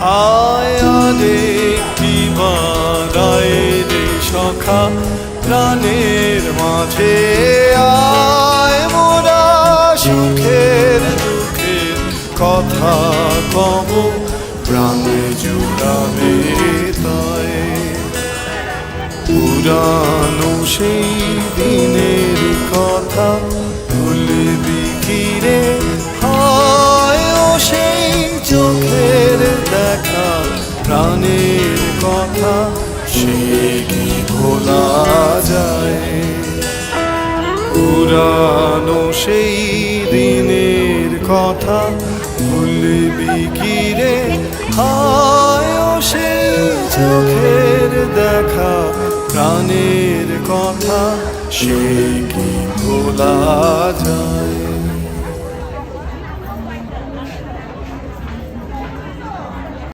আয় আরেকটি বার আয় রে সখা প্রাণের মাঝে আয় মোরা সুখের দুঃখের কথা কব প্রাণে জুড়াবে তাই পুরানো সেই দিনের কথা ভুলবি কি রে হায় ও সেই চোখের দেখা প্রাণের কথা সে কি ভোলা যায় পুরানো সেই দিনের কথা ভুলবি কি রে হায় ও সেই চোখের দেখা প্রাণের কথা সে কি ভোলা যায়।